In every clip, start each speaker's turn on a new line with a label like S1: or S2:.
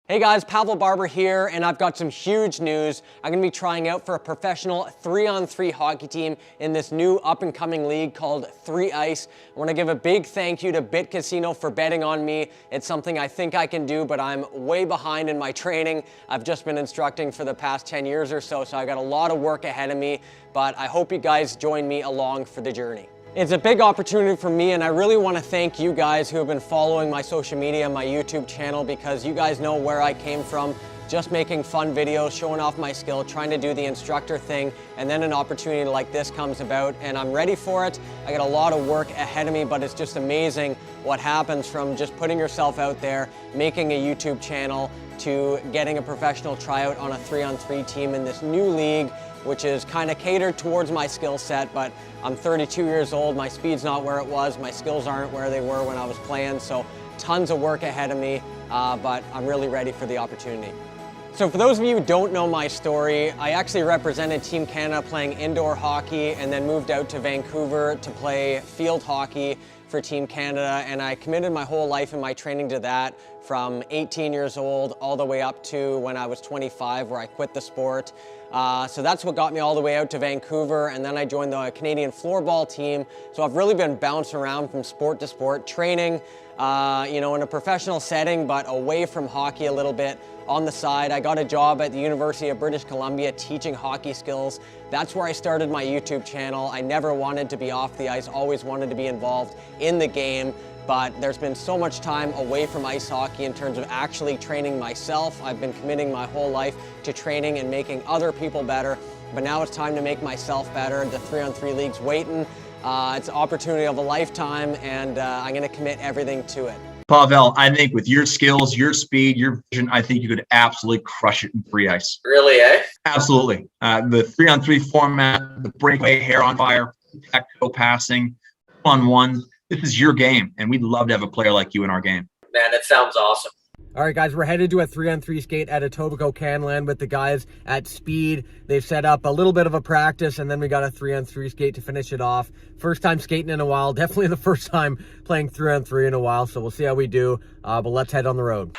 S1: Hey guys, Pavel Barber here, and I've got some huge news. I'm gonna be trying out for a professional 3-on-3 hockey team in this new up-and-coming league called 3 Ice. I wanna give a big thank you to Bit Casino for betting on me. It's something I think I can do, but I'm way behind in my training. I've just been instructing for the past 10 years or so I got a lot of work ahead of me, but I hope you guys join me along for the journey. It's a big opportunity for me, and I really want to thank you guys who have been following my social media, my YouTube channel, because you guys know where I came from, just making fun videos, showing off my skill, trying to do the instructor thing, and then an opportunity like this comes about, and I'm ready for it. I got a lot of work ahead of me, but it's just amazing what happens from just putting yourself out there, making a YouTube channel, to getting a professional tryout on a 3-on-3 team in this new league, which is kind of catered towards my skill set, but I'm 32 years old, my speed's not where it was, my skills aren't where they were when I was playing, so tons of work ahead of me, but I'm really ready for the opportunity. So for those of you who don't know my story, I actually represented Team Canada playing indoor hockey and then moved out to Vancouver to play field hockey for Team Canada, and I committed my whole life and my training to that from 18 years old all the way up to when I was 25, where I quit the sport. So that's what got me all the way out to Vancouver, and then I joined the Canadian floorball team. So I've really been bouncing around from sport to sport, training in a professional setting, but away from hockey a little bit. On the side, I got a job at the University of British Columbia teaching hockey skills. That's where I started my YouTube channel. I never wanted to be off the ice, always wanted to be involved in the game, but there's been so much time away from ice hockey in terms of actually training myself. I've been committing my whole life to training and making other people better, but now it's time to make myself better. The 3-on-3 league's waiting. It's an opportunity of a lifetime, and I'm gonna commit everything to it.
S2: Pavel, I think with your skills, your speed, your vision, I think you could absolutely crush it in 3 Ice.
S3: Really, eh?
S2: Absolutely. The 3-on-3 format, the breakaway, hair on fire, tactical passing, 1-on-1. This is your game, and we'd love to have a player like you in our game.
S3: Man, it sounds awesome.
S1: All right, guys, we're headed to a 3-on-3 skate at Etobicoke Canland with the guys at Speed. They've set up a little bit of a practice, and then we got a 3-on-3 skate to finish it off. First time skating in a while, definitely the first time playing 3-on-3 in a while, so we'll see how we do, but let's head on the road.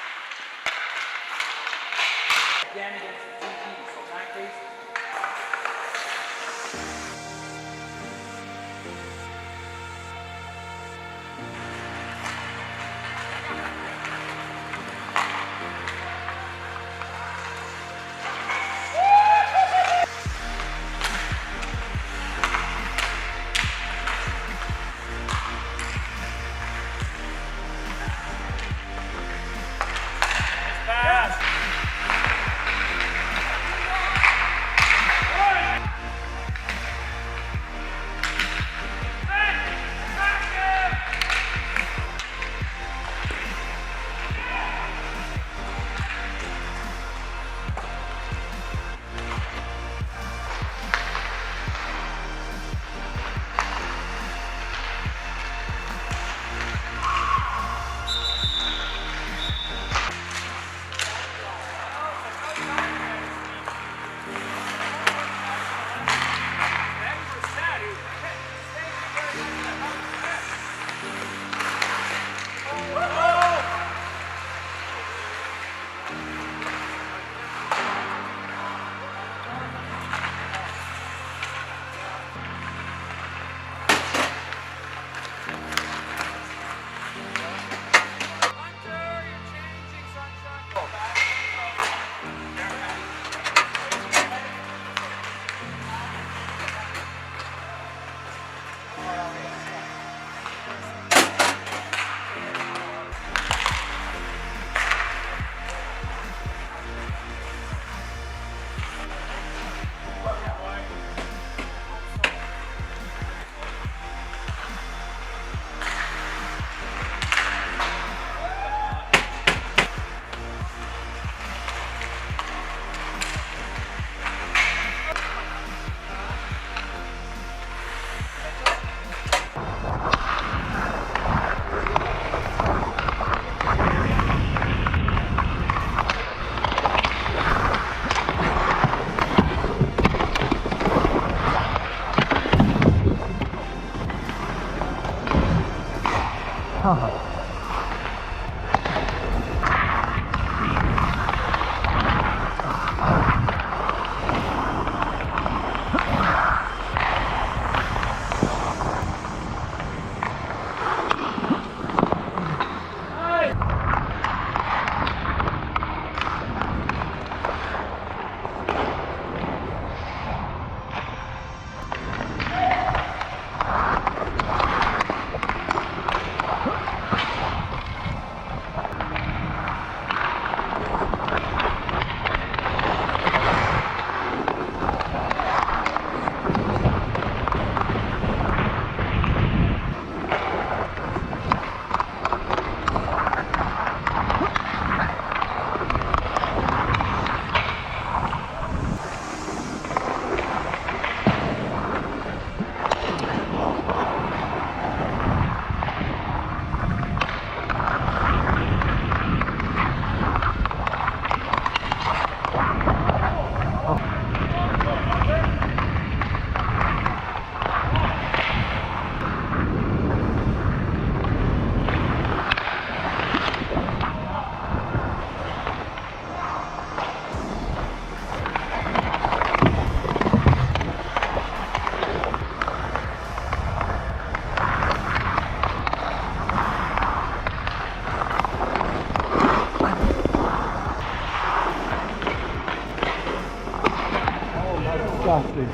S3: disgusting.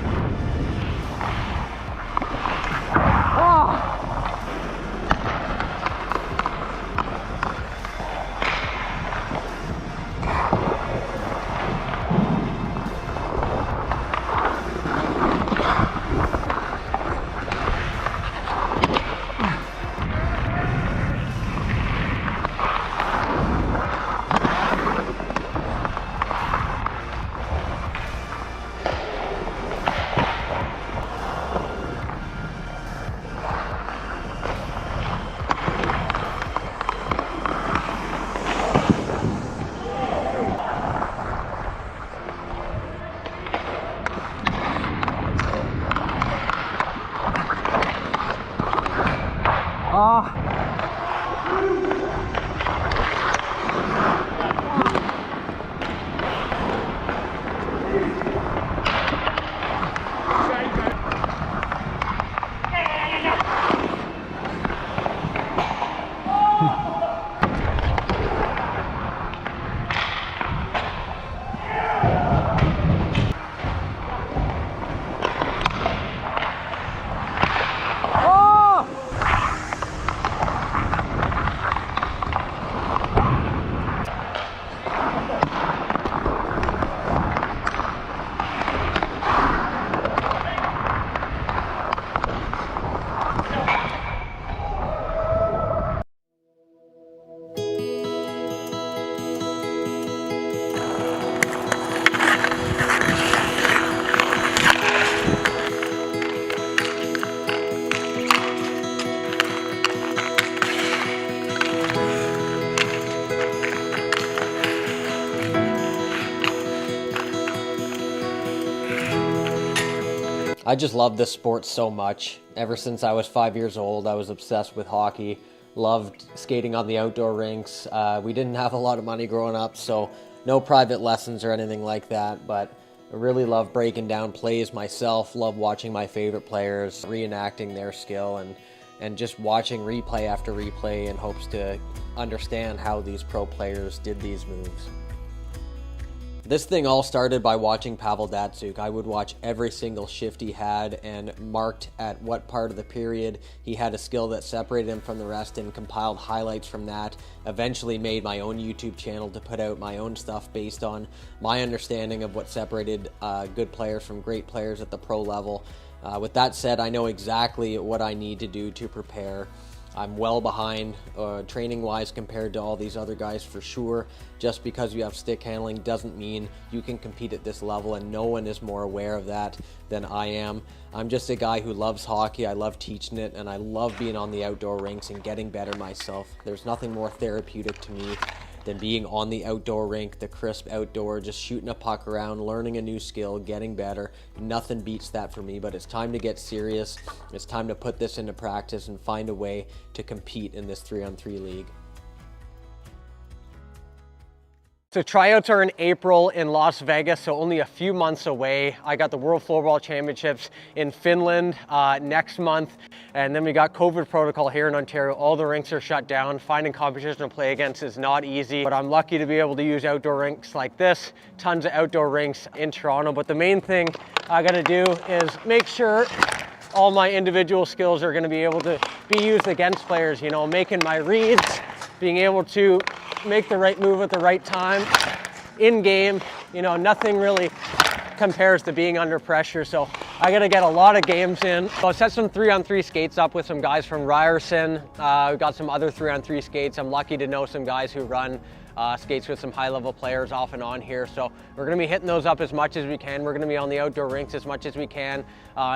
S1: I just love this sport so much. Ever since I was 5 years old, I was obsessed with hockey. Loved skating on the outdoor rinks. We didn't have a lot of money growing up, so no private lessons or anything like that, but I really love breaking down plays myself, love watching my favorite players, reenacting their skill, and just watching replay after replay in hopes to understand how these pro players did these moves. This thing all started by watching Pavel. I would watch every single shift he had and marked at what part of the period he had a skill that separated him from the rest and compiled highlights from that. Eventually made my own YouTube channel to put out my own stuff based on my understanding of what separated good players from great players at the pro level. With that said, I know exactly what I need to do to prepare. I'm well behind training-wise compared to all these other guys for sure. Just because you have stick handling doesn't mean you can compete at this level, and no one is more aware of that than I am. I'm just a guy who loves hockey, I love teaching it, and I love being on the outdoor rinks and getting better myself. There's nothing more therapeutic to me than being on the outdoor rink, the crisp outdoor, just shooting a puck around, learning a new skill, getting better. Nothing beats that for me, but it's time to get serious. It's time to put this into practice and find a way to compete in this 3-on-3 league.
S4: So tryouts are in April in Las Vegas, so only a few months away. I got the World Floorball Championships in Finland next month, and then we got COVID protocol here in Ontario. All the rinks are shut down. Finding competition to play against is not easy, but I'm lucky to be able to use outdoor rinks like this. Tons of outdoor rinks in Toronto, but the main thing I gotta do is make sure all my individual skills are gonna be able to be used against players, you know, making my reads, being able to make the right move at the right time in game. You know, nothing really compares to being under pressure, so I gotta get a lot of games in. So I set some 3-on-3 skates up with some guys from Ryerson. We've got some other 3-on-3 skates. I'm lucky to know some guys who run skates with some high-level players off and on here, so we're going to be hitting those up as much as we can. We're going to be on the outdoor rinks as much as we can,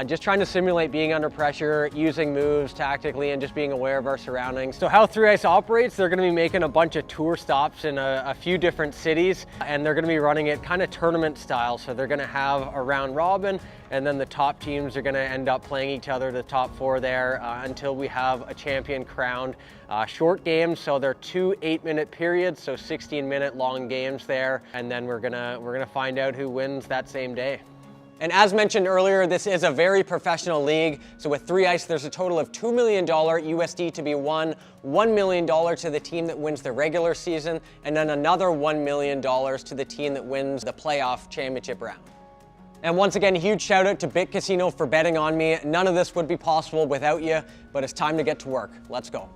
S4: just trying to simulate being under pressure, using moves tactically, and just being aware of our surroundings. So how 3 Ice operates, they're going to be making a bunch of tour stops in a few different cities, and they're going to be running it kind of tournament style. So they're going to have a round robin, and then the top teams are going to end up playing each other, the top 4 there, until we have a champion crowned. Short games, so they're 2 8-minute periods, so 16-minute long games there, and then we're gonna find out who wins that same day.
S1: And as mentioned earlier, this is a very professional league. So with 3 Ice, there's a total of $2 million USD to be won, $1 million to the team that wins the regular season, and then another $1 million to the team that wins the playoff championship round. And once again, huge shout out to Bit Casino for betting on me. None of this would be possible without you, but it's time to get to work. Let's go.